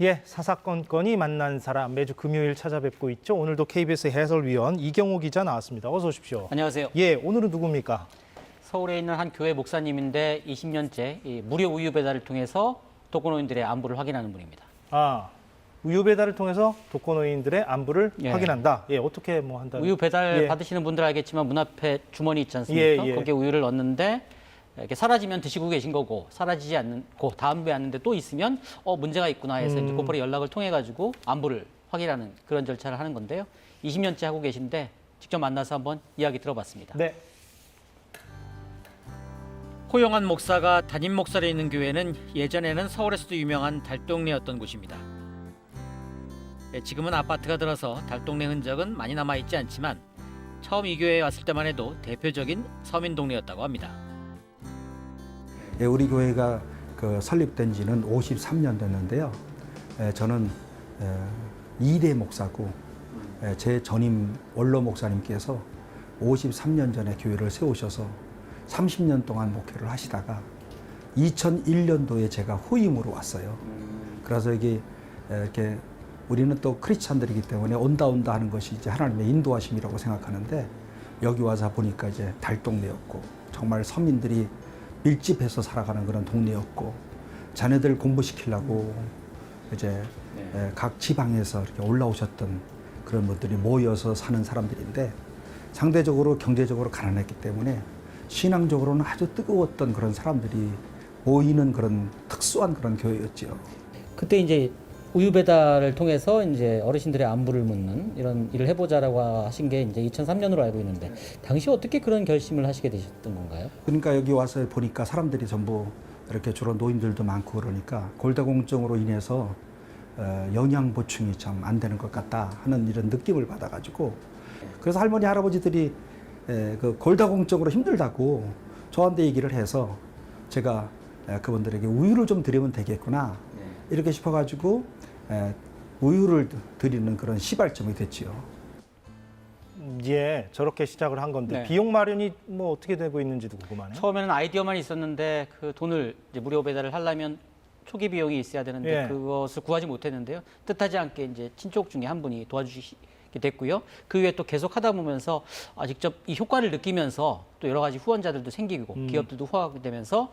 예, 사사건건이 만난 사람 매주 금요일 찾아뵙고 있죠. 오늘도 KBS 해설위원 이경호 기자 나왔습니다. 어서 오십시오. 안녕하세요. 예, 오늘은 누굽니까? 서울에 있는 한 교회 목사님인데 20년째 이 무료 우유 배달을 통해서 독거노인들의 안부를 확인하는 분입니다. 아, 우유 배달을 통해서 독거노인들의 안부를 예. 확인한다. 예, 어떻게 뭐 한다? 우유 배달 예. 받으시는 분들 알겠지만 문 앞에 주머니 있지 않습니까? 예, 예. 거기에 우유를 넣는데 이렇게 사라지면 드시고 계신 거고 사라지지 않고 다음에 왔는데 또 있으면 문제가 있구나 해서 이제 곧바로 연락을 통해 가지고 안부를 확인하는 그런 절차를 하는 건데요. 20년째 하고 계신데 직접 만나서 한번 이야기 들어봤습니다. 네. 호영한 목사가 담임 목사로 있는 교회는 예전에는 서울에서도 유명한 달동네였던 곳입니다. 지금은 아파트가 들어서 달동네 흔적은 많이 남아있지 않지만 처음 이 교회에 왔을 때만 해도 대표적인 서민 동네였다고 합니다. 예, 우리 교회가 설립된 지는 53년 됐는데요. 저는 2대 목사고 제 전임 원로 목사님께서 53년 전에 교회를 세우셔서 30년 동안 목회를 하시다가 2001년도에 제가 후임으로 왔어요. 그래서 이게 이렇게 우리는 또 크리스찬들이기 때문에 온다 하는 것이 이제 하나님의 인도하심이라고 생각하는데 여기 와서 보니까 이제 달동네였고 정말 서민들이 밀집해서 살아가는 그런 동네였고 자녀들 공부시키려고 이제 각 지방에서 이렇게 올라오셨던 그런 분들이 모여서 사는 사람들인데 상대적으로 경제적으로 가난했기 때문에 신앙적으로는 아주 뜨거웠던 그런 사람들이 모이는 그런 특수한 그런 교회였죠. 그때 이제 우유 배달을 통해서 이제 어르신들의 안부를 묻는 이런 일을 해보자라고 하신 게 이제 2003년으로 알고 있는데 당시 어떻게 그런 결심을 하시게 되셨던 건가요? 그러니까 여기 와서 보니까 사람들이 전부 이렇게 주로 노인들도 많고 그러니까 골다공증으로 인해서 영양 보충이 참 안 되는 것 같다 하는 이런 느낌을 받아가지고 그래서 할머니 할아버지들이 그 골다공증으로 힘들다고 저한테 얘기를 해서 제가 그분들에게 우유를 좀 드리면 되겠구나 이렇게 싶어가지고 우유를 드리는 그런 시발점이 됐지요. 예, 저렇게 시작을 한 건데 네. 비용 마련이 뭐 어떻게 되고 있는지도 궁금하네요. 처음에는 아이디어만 있었는데 그 돈을 이제 무료 배달을 하려면 초기 비용이 있어야 되는데 예. 그것을 구하지 못했는데요. 뜻하지 않게 이제 친족 중에 한 분이 도와주시게 됐고요. 그 후에 또 계속 하다 보면서 직접 이 효과를 느끼면서 또 여러 가지 후원자들도 생기고 기업들도 후원하게 되면서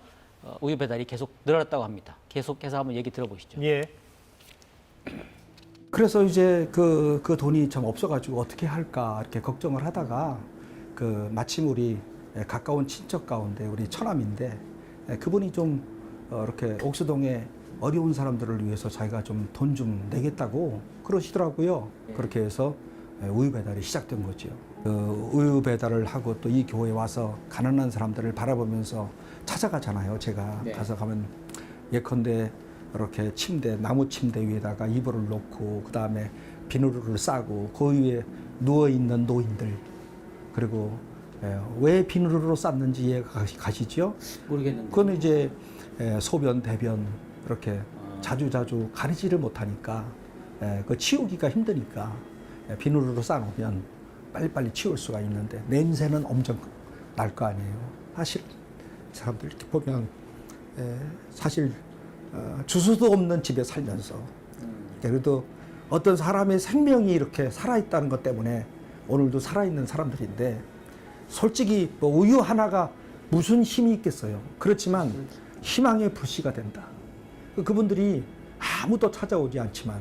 우유 배달이 계속 늘어났다고 합니다. 계속해서 한번 얘기 들어보시죠. 예. 그래서 이제 그 돈이 참 없어가지고 어떻게 할까 이렇게 걱정을 하다가 마침 우리 가까운 친척 가운데 우리 처남인데 그분이 좀 이렇게 옥수동에 어려운 사람들을 위해서 자기가 좀 돈 좀 내겠다고 그러시더라고요. 그렇게 해서 우유 배달이 시작된 거죠. 우유 배달을 하고 또 이 교회에 와서 가난한 사람들을 바라보면서 찾아가잖아요. 제가 가서 가면 예컨대 이렇게 나무 침대 위에다가 이불을 놓고 그 다음에 비누를 싸고 그 위에 누워 있는 노인들 그리고 왜 비누로 쌌는지 이해가 가시죠? 모르겠는데. 그건 이제 소변, 대변 이렇게 자주 가리지를 못하니까 그 치우기가 힘드니까 비누로 싸놓으면 빨리빨리 치울 수가 있는데 냄새는 엄청 날 거 아니에요. 사실 사람들 이렇게 보면 사실 주소도 없는 집에 살면서 그래도 어떤 사람의 생명이 이렇게 살아있다는 것 때문에 오늘도 살아있는 사람들인데 솔직히 뭐 우유 하나가 무슨 힘이 있겠어요. 그렇지만 희망의 불씨가 된다. 그분들이 아무도 찾아오지 않지만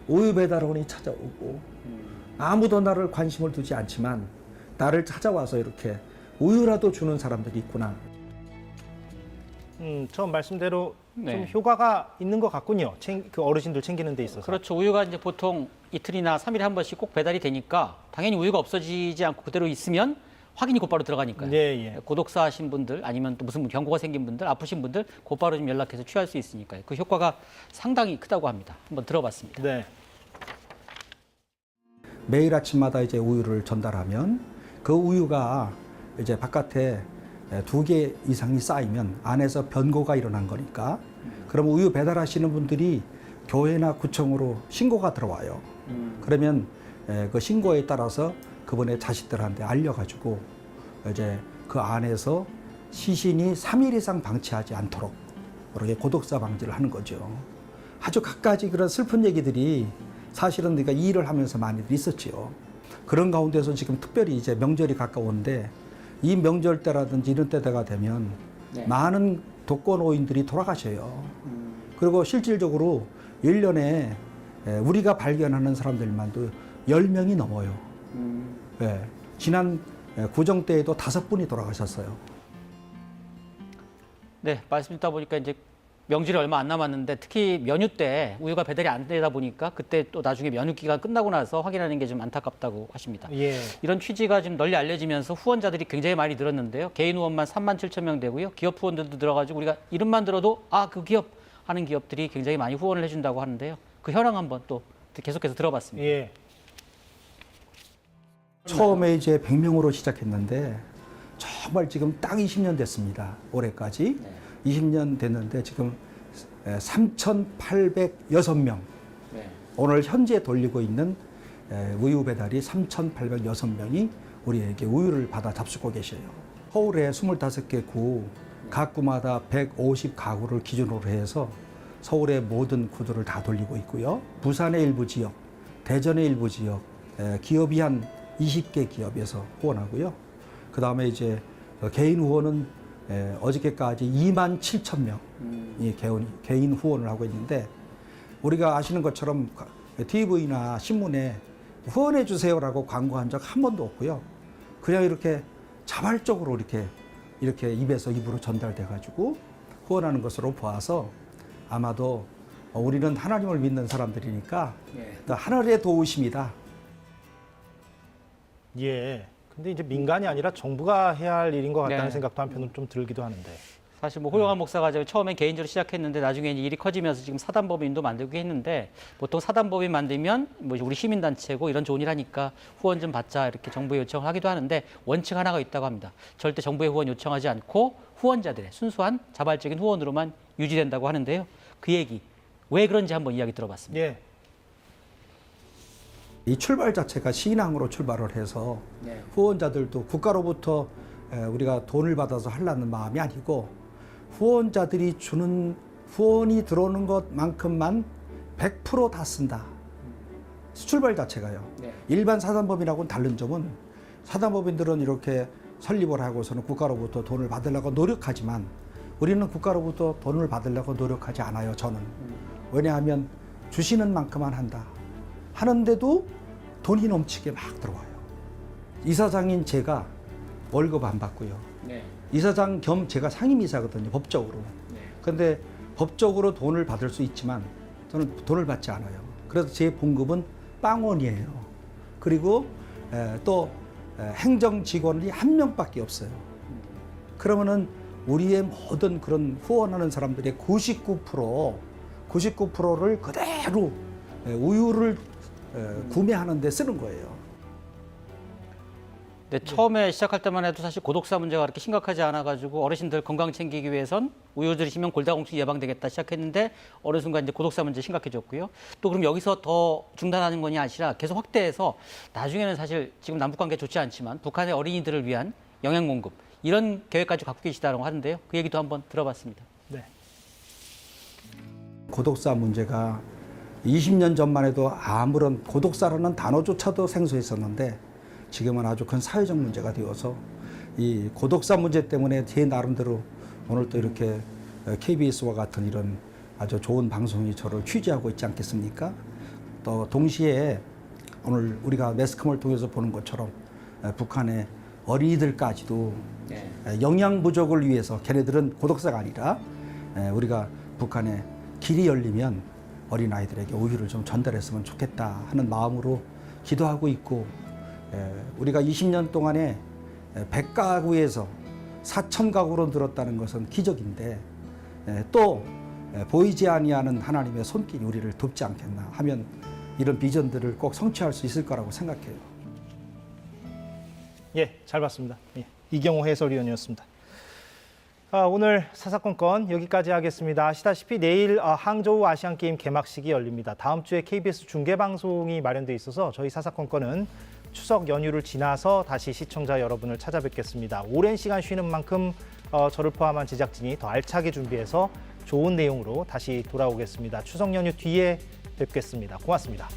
우유 배달원이 찾아오고 아무도 나를 관심을 두지 않지만 나를 찾아와서 이렇게 우유라도 주는 사람들이 있구나. 처음 말씀대로 네. 좀 효과가 있는 것 같군요. 그 어르신들 챙기는 데 있어서. 그렇죠. 우유가 이제 보통 이틀이나 3일에 한 번씩 꼭 배달이 되니까 당연히 우유가 없어지지 않고 그대로 있으면 확인이 곧바로 들어가니까요. 예. 고독사 하신 분들 아니면 또 무슨 경고가 생긴 분들 아프신 분들 곧바로 좀 연락해서 취할 수 있으니까요. 그 효과가 상당히 크다고 합니다. 한번 들어봤습니다. 네. 매일 아침마다 이제 우유를 전달하면 그 우유가 이제 바깥에 2개 이상이 쌓이면 안에서 변고가 일어난 거니까 그럼 우유 배달하시는 분들이 교회나 구청으로 신고가 들어와요. 그러면 그 신고에 따라서 그분의 자식들한테 알려가지고 이제 그 안에서 시신이 3일 이상 방치하지 않도록 이렇게 고독사 방지를 하는 거죠. 아주 갖가지 그런 슬픈 얘기들이 사실은 우리가 이 일을 하면서 많이들 있었지요. 그런 가운데서 지금 특별히 이제 명절이 가까운데 이 명절 때라든지 이런 때가 되면 많은 독거노인들이 돌아가셔요. 그리고 실질적으로 1년에 우리가 발견하는 사람들만도 10명이 넘어요. 예, 지난 구정 때에도 5분이 돌아가셨어요. 네, 말씀 듣다 보니까 이제 명절이 얼마 안 남았는데 특히 연휴 때 우유가 배달이 안 되다 보니까 그때 또 나중에 연휴 기간 끝나고 나서 확인하는 게 좀 안타깝다고 하십니다. 예. 이런 취지가 좀 널리 알려지면서 후원자들이 굉장히 많이 늘었는데요. 개인 후원만 37,000명 되고요. 기업 후원들도 들어가지고 우리가 이름만 들어도 아, 그 기업 하는 기업들이 굉장히 많이 후원을 해준다고 하는데요. 그 현황 한번 또 계속해서 들어봤습니다. 예. 처음에 이제 100명으로 시작했는데 정말 지금 딱 20년 됐습니다. 올해까지. 20년 됐는데 지금 3,806명. 오늘 현재 돌리고 있는 우유 배달이 3,806명이 우리에게 우유를 받아 잡수고 계셔요. 서울에 25개 구, 각 구마다 150가구를 기준으로 해서 서울의 모든 구들을 다 돌리고 있고요. 부산의 일부 지역, 대전의 일부 지역, 기업이 한 20개 기업에서 후원하고요. 그 다음에 이제 개인 후원은 어저께까지 27,000명이 개인 후원을 하고 있는데 우리가 아시는 것처럼 TV나 신문에 후원해 주세요라고 광고한 적 한 번도 없고요. 그냥 이렇게 자발적으로 이렇게 입에서 입으로 전달돼 가지고 후원하는 것으로 보아서 아마도 우리는 하나님을 믿는 사람들이니까 하늘의 도우심이다. 예. 근데 이제 민간이 아니라 정부가 해야 할 일인 것 같다는 네. 생각도 한편으로 좀 들기도 하는데. 사실 뭐 호영한 목사가 처음엔 개인적으로 시작했는데 나중에 이제 일이 커지면서 지금 사단법인도 만들고 했는데 보통 사단법인 만들면 뭐 우리 시민단체고 이런 좋은 일 하니까 후원 좀 받자 이렇게 정부에 요청을 하기도 하는데 원칙 하나가 있다고 합니다. 절대 정부에 후원 요청하지 않고 후원자들의 순수한 자발적인 후원으로만 유지된다고 하는데요. 그 얘기 왜 그런지 한번 이야기 들어봤습니다. 예. 이 출발 자체가 신앙으로 출발을 해서 후원자들도 국가로부터 우리가 돈을 받아서 하려는 마음이 아니고 후원자들이 주는 후원이 들어오는 것만큼만 100% 다 쓴다. 출발 자체가요. 일반 사단법인하고는 다른 점은 사단법인들은 이렇게 설립을 하고서는 국가로부터 돈을 받으려고 노력하지만 우리는 국가로부터 돈을 받으려고 노력하지 않아요. 저는. 왜냐하면 주시는 만큼만 한다. 하는데도 돈이 넘치게 막 들어와요. 이사장인 제가 월급 안 받고요. 이사장 겸 제가 상임이사거든요. 법적으로. 그런데 법적으로 돈을 받을 수 있지만 저는 돈을 받지 않아요. 그래서 제 봉급은 빵원이에요. 그리고 또 행정 직원이 한 명밖에 없어요. 그러면은 우리의 모든 그런 후원하는 사람들의 99%를 그대로 우유를 구매하는 데 쓰는 거예요. 네, 처음에 시작할 때만 해도 사실 고독사 문제가 그렇게 심각하지 않아가지고 어르신들 건강 챙기기 위해선 우유 들이시면 골다공증 예방되겠다 시작했는데 어느 순간 이제 고독사 문제 심각해졌고요. 또 그럼 여기서 더 중단하는 건이 아니라 계속 확대해서 나중에는 사실 지금 남북 관계 좋지 않지만 북한의 어린이들을 위한 영양 공급 이런 계획까지 갖고 계시다고 하는데요. 그 얘기도 한번 들어봤습니다. 네. 고독사 문제가 20년 전만 해도 아무런 고독사라는 단어조차도 생소했었는데 지금은 아주 큰 사회적 문제가 되어서 이 고독사 문제 때문에 제 나름대로 오늘 또 이렇게 KBS와 같은 이런 아주 좋은 방송이 저를 취재하고 있지 않겠습니까? 또 동시에 오늘 우리가 매스컴을 통해서 보는 것처럼 북한의 어린이들까지도 영양 부족을 위해서 걔네들은 고독사가 아니라 우리가 북한에 길이 열리면 어린아이들에게 우유를 좀 전달했으면 좋겠다 하는 마음으로 기도하고 있고 우리가 20년 동안에 100가구에서 4,000가구로 늘었다는 것은 기적인데 또 보이지 아니하는 하나님의 손길이 우리를 돕지 않겠나 하면 이런 비전들을 꼭 성취할 수 있을 거라고 생각해요. 예, 잘 봤습니다. 예, 이경호 해설위원이었습니다. 오늘 사사건건 여기까지 하겠습니다. 아시다시피 내일 항저우 아시안게임 개막식이 열립니다. 다음 주에 KBS 중계방송이 마련돼 있어서 저희 사사건건은 추석 연휴를 지나서 다시 시청자 여러분을 찾아뵙겠습니다. 오랜 시간 쉬는 만큼 저를 포함한 제작진이 더 알차게 준비해서 좋은 내용으로 다시 돌아오겠습니다. 추석 연휴 뒤에 뵙겠습니다. 고맙습니다.